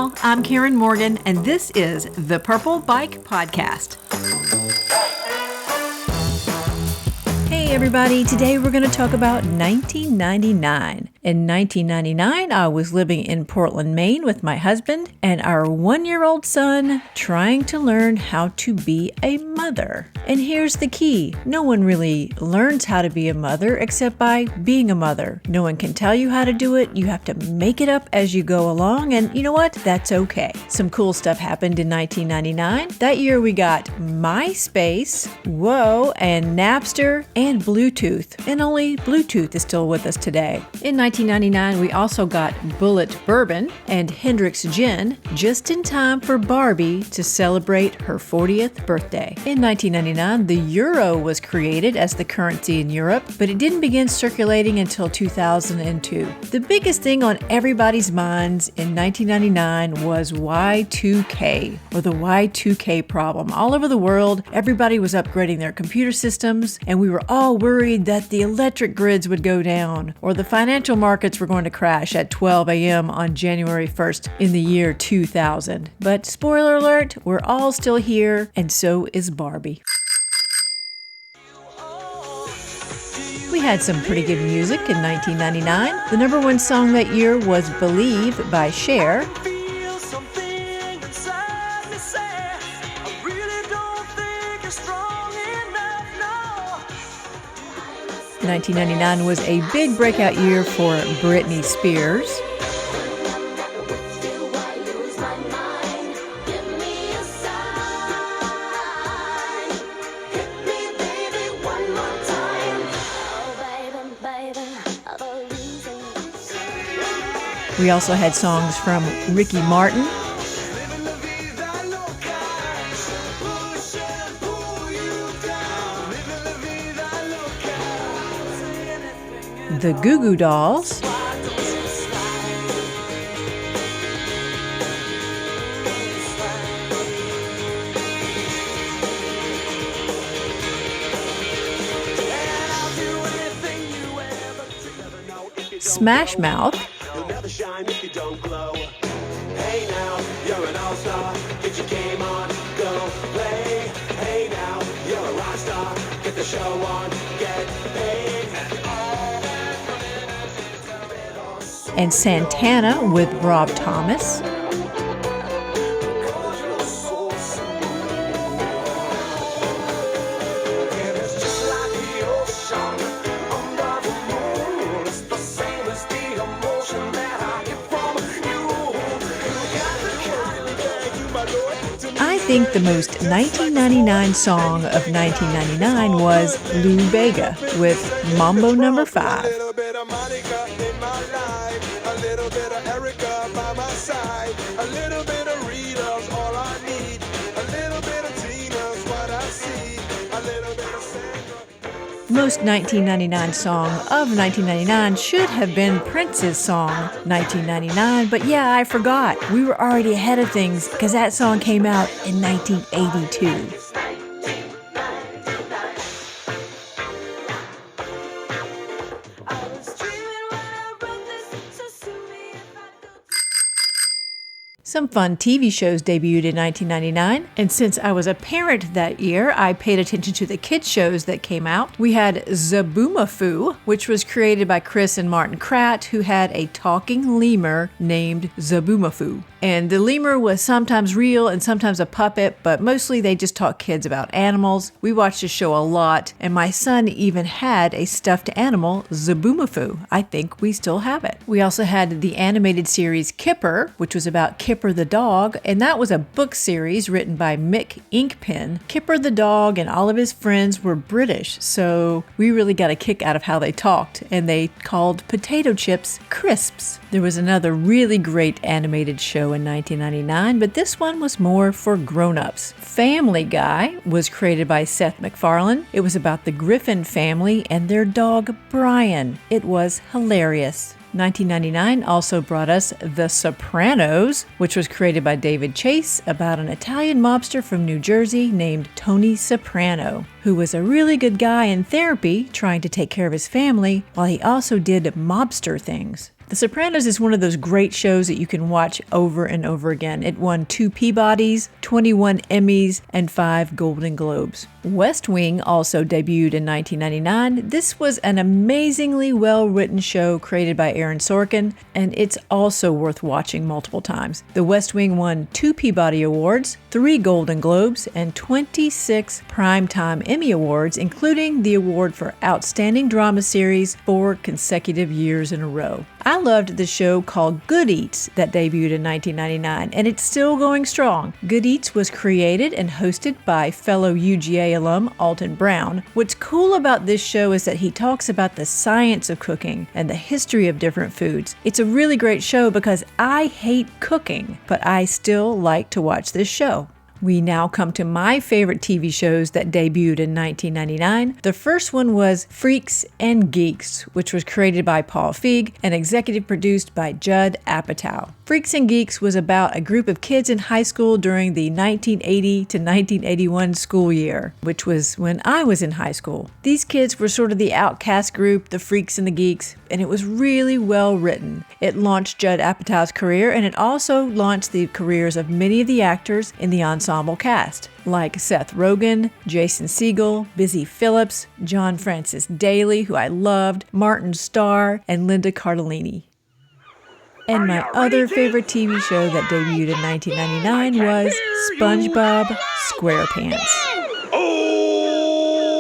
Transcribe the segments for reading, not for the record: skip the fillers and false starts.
all. I'm Karen Morgan, and this is the Purple Bike Podcast. Hey everybody, today we're going to talk about 1999. In 1999, I was living in Portland, Maine with my husband and our 1-year-old son trying to learn how to be a mother. And here's the key. No one really learns how to be a mother except by being a mother. No one can tell you how to do it. You have to make it up as you go along, and you know what? That's okay. Some cool stuff happened in 1999. That year we got MySpace, Whoa, and Napster, and Bluetooth. And only Bluetooth is still with us today. In 1999, we also got Bullet Bourbon and Hendrick's Gin just in time for Barbie to celebrate her 40th birthday. In 1999, the euro was created as the currency in Europe, but it didn't begin circulating until 2002. The biggest thing on everybody's minds in 1999 was Y2K, or the Y2K problem. All over the world, everybody was upgrading their computer systems, and we were all worried that the electric grids would go down, or the financial markets were going to crash at 12 a.m. on January 1st in the year 2000. But spoiler alert, we're all still here, and so is Barbie. We had some pretty good music in 1999. The number one song that year was Believe by Cher. 1999 was a big breakout year for Britney Spears. We also had songs from Ricky Martin. The Goo Goo Dolls. Smash Mouth. And Santana with Rob Thomas. I think the most 1999 song of 1999 was Lou Bega with Mambo Number 5. Most 1999 song of 1999 should have been Prince's song 1999, but yeah, I forgot. We were already ahead of things because that song came out in 1982. Some fun TV shows debuted in 1999, and since I was a parent that year, I paid attention to the kids shows that came out. We had Zaboomafoo, which was created by Chris and Martin Kratt, who had a talking lemur named Zaboomafoo. And the lemur was sometimes real and sometimes a puppet, but mostly they just taught kids about animals. We watched the show a lot, and my son even had a stuffed animal, Zaboomafoo. I think we still have it. We also had the animated series Kipper, which was about Kipper the dog, and that was a book series written by Mick Inkpen. Kipper the dog and all of his friends were British, so we really got a kick out of how they talked, and they called potato chips crisps. There was another really great animated show in 1999, but this one was more for grown-ups. Family Guy was created by Seth MacFarlane. It was about the Griffin family and their dog Brian. It was hilarious. 1999 also brought us The Sopranos, which was created by David Chase about an Italian mobster from New Jersey named Tony Soprano, who was a really good guy in therapy trying to take care of his family while he also did mobster things. The Sopranos is one of those great shows that you can watch over and over again. It won 2 Peabodys, 21 Emmys, and 5 Golden Globes. West Wing also debuted in 1999. This was an amazingly well-written show created by Aaron Sorkin, and it's also worth watching multiple times. The West Wing won 2 Peabody Awards, 3 Golden Globes, and 26 Primetime Emmy Awards, including the award for Outstanding Drama Series 4 consecutive years in a row. I loved the show called Good Eats that debuted in 1999, and it's still going strong. Good Eats was created and hosted by fellow UGA alum Alton Brown. What's cool about this show is that he talks about the science of cooking and the history of different foods. It's a really great show because I hate cooking, but I still like to watch this show. We now come to my favorite TV shows that debuted in 1999. The first one was Freaks Geeks, which was created by Paul Feig and executive produced by Judd Apatow. Freaks Geeks was about a group of kids in high school during the 1980 to 1981 school year, which was when I was in high school. These kids were sort of the outcast group, the freaks and the geeks, and it was really well written. It launched Judd Apatow's career, and it also launched the careers of many of the actors in the ensemble cast, like Seth Rogen, Jason Segel, Busy Phillips, John Francis Daley, who I loved, Martin Starr, and Linda Cardellini. And my other favorite TV show that debuted in 1999 was SpongeBob SquarePants. Oh,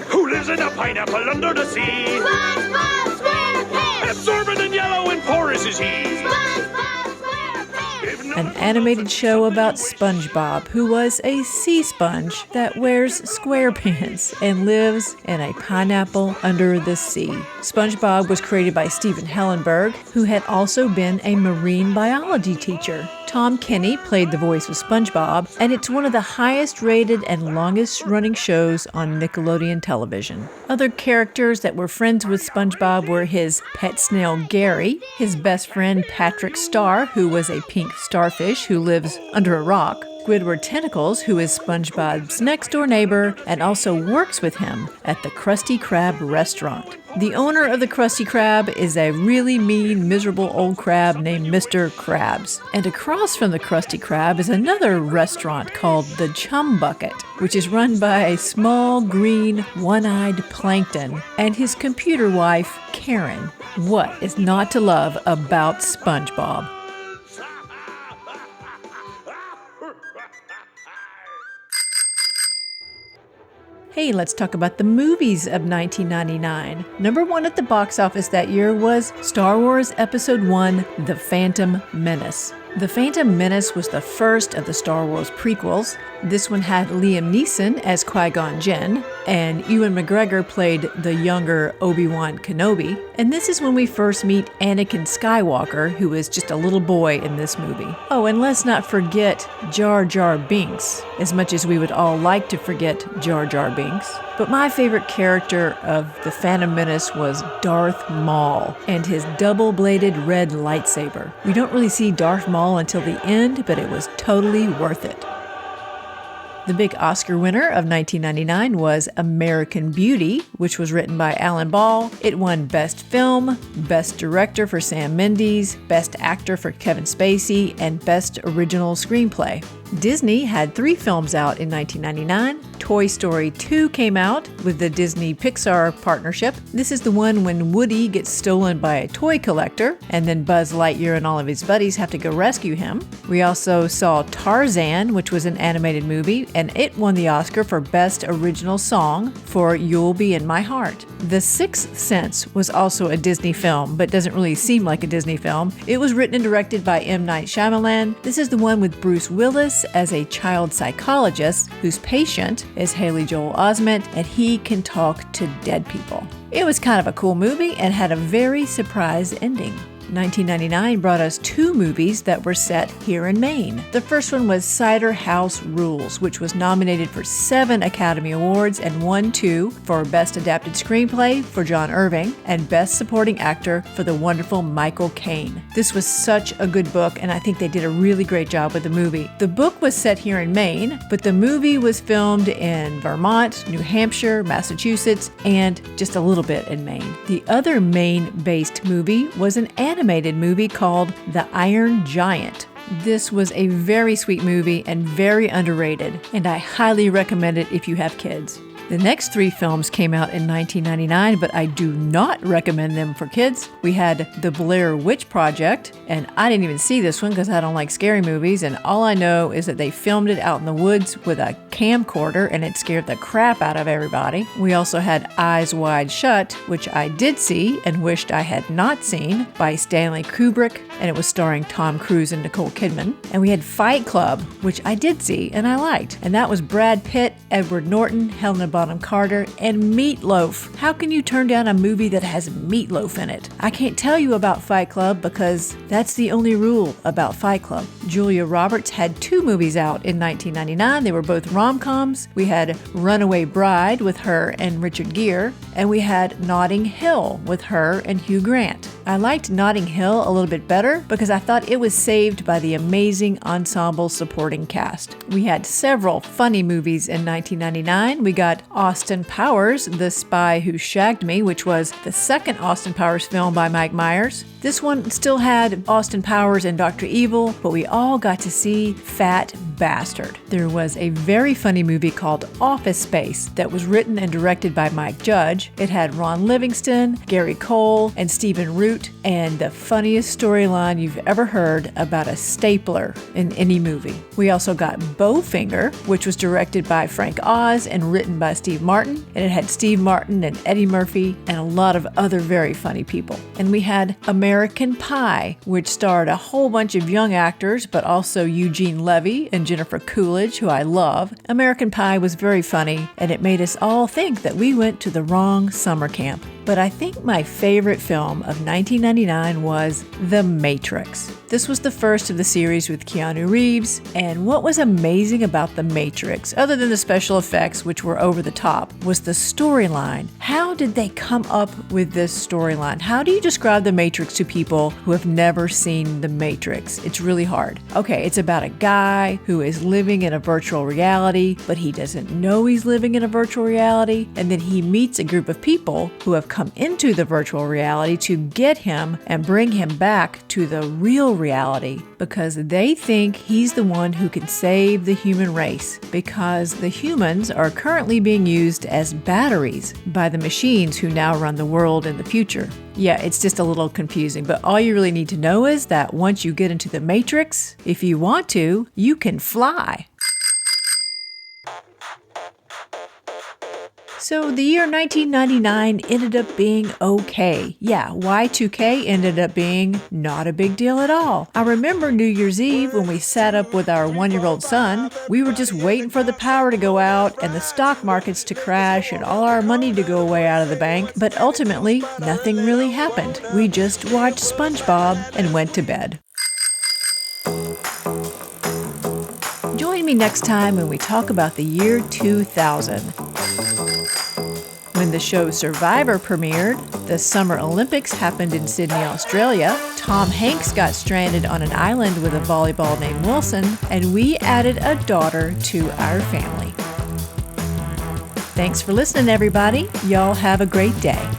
who lives in a pineapple under the sea? SpongeBob SquarePants! Absorbent and yellow and porous is he. SpongeBob SquarePants! An animated show about SpongeBob, who was a sea sponge that wears square pants and lives in a pineapple under the sea. SpongeBob was created by Stephen Hellenberg, who had also been a marine biology teacher. Tom Kenny played the voice of SpongeBob, and it's one of the highest rated and longest running shows on Nickelodeon television. Other characters that were friends with SpongeBob were his pet snail Gary, his best friend Patrick Star, who was a pink starfish who lives under a rock, Squidward Tentacles, who is SpongeBob's next-door neighbor and also works with him at the Krusty Krab restaurant. The owner of the Krusty Krab is a really mean, miserable old crab named Mr. Krabs. And across from the Krusty Krab is another restaurant called the Chum Bucket, which is run by a small, green, one-eyed plankton and his computer wife, Karen. What is not to love about SpongeBob? Hey, let's talk about the movies of 1999. Number 1 at the box office that year was Star Wars Episode 1, The Phantom Menace. The Phantom Menace was the first of the Star Wars prequels. This one had Liam Neeson as Qui-Gon Jinn, and Ewan McGregor played the younger Obi-Wan Kenobi. And this is when we first meet Anakin Skywalker, who is just a little boy in this movie. Oh, and let's not forget Jar Jar Binks, as much as we would all like to forget Jar Jar Binks. But my favorite character of The Phantom Menace was Darth Maul and his double-bladed red lightsaber. We don't really see Darth Maul until the end, but it was totally worth it. The big Oscar winner of 1999 was American Beauty, which was written by Alan Ball. It won Best Film, Best Director for Sam Mendes, Best Actor for Kevin Spacey, and Best Original Screenplay. Disney had 3 films out in 1999. Toy Story 2 came out with the Disney-Pixar partnership. This is the one when Woody gets stolen by a toy collector, and then Buzz Lightyear and all of his buddies have to go rescue him. We also saw Tarzan, which was an animated movie, and it won the Oscar for Best Original Song for You'll Be in My Heart. The Sixth Sense was also a Disney film, but doesn't really seem like a Disney film. It was written and directed by M. Night Shyamalan. This is the one with Bruce Willis as a child psychologist whose patient is Haley Joel Osment, and he can talk to dead people. It was kind of a cool movie and had a very surprise ending. 1999 brought us two movies that were set here in Maine. The first one was Cider House Rules, which was nominated for 7 Academy Awards and won 2 for Best Adapted Screenplay for John Irving and Best Supporting Actor for the wonderful Michael Caine. This was such a good book, and I think they did a really great job with the movie. The book was set here in Maine, but the movie was filmed in Vermont, New Hampshire, Massachusetts, and just a little bit in Maine. The other Maine-based movie was an animated movie called The Iron Giant. This was a very sweet movie and very underrated, and I highly recommend it if you have kids. The next 3 films came out in 1999, but I do not recommend them for kids. We had The Blair Witch Project, and I didn't even see this one because I don't like scary movies, and all I know is that they filmed it out in the woods with a camcorder, and it scared the crap out of everybody. We also had Eyes Wide Shut, which I did see and wished I had not seen, by Stanley Kubrick, and it was starring Tom Cruise and Nicole Kidman. And we had Fight Club, which I did see and I liked, and that was Brad Pitt, Edward Norton, Helena Bonham Carter, and Meatloaf. How can you turn down a movie that has Meatloaf in it? I can't tell you about Fight Club because that's the only rule about Fight Club. Julia Roberts had 2 movies out in 1999. They were both rom-coms. We had Runaway Bride with her and Richard Gere, and we had Notting Hill with her and Hugh Grant. I liked Notting Hill a little bit better because I thought it was saved by the amazing ensemble supporting cast. We had several funny movies in 1999. We got Austin Powers, The Spy Who Shagged Me, which was the second Austin Powers film by Mike Myers. This one still had Austin Powers and Dr. Evil, but we all got to see Fat Bastard. There was a very funny movie called Office Space that was written and directed by Mike Judge. It had Ron Livingston, Gary Cole, and Stephen Root, and the funniest storyline you've ever heard about a stapler in any movie. We also got Bowfinger, which was directed by Frank Oz and written by Steve Martin, and it had Steve Martin and Eddie Murphy and a lot of other very funny people. And we had American Pie, which starred a whole bunch of young actors, but also Eugene Levy and Jennifer Coolidge, who I love. American Pie was very funny, and it made us all think that we went to the wrong summer camp. But I think my favorite film of 1999 was The Matrix. This was the first of the series with Keanu Reeves, and what was amazing about The Matrix, other than the special effects, which were over the top, was the storyline. How did they come up with this storyline? How do you describe The Matrix to people who have never seen The Matrix? It's really hard. Okay, it's about a guy who is living in a virtual reality, but he doesn't know he's living in a virtual reality, and then he meets a group of people who have come into the virtual reality to get him and bring him back to the real reality because they think he's the one who can save the human race because the humans are currently being used as batteries by the machines who now run the world in the future. Yeah, it's just a little confusing, but all you really need to know is that once you get into the Matrix, if you want to, you can fly. So the year 1999 ended up being okay. Yeah, Y2K ended up being not a big deal at all. I remember New Year's Eve when we sat up with our 1-year-old son. We were just waiting for the power to go out and the stock markets to crash and all our money to go away out of the bank. But ultimately, nothing really happened. We just watched SpongeBob and went to bed. Join me next time when we talk about the year 2000. When the show Survivor premiered, the Summer Olympics happened in Sydney, Australia, Tom Hanks got stranded on an island with a volleyball named Wilson, and we added a daughter to our family. Thanks for listening, everybody. Y'all have a great day.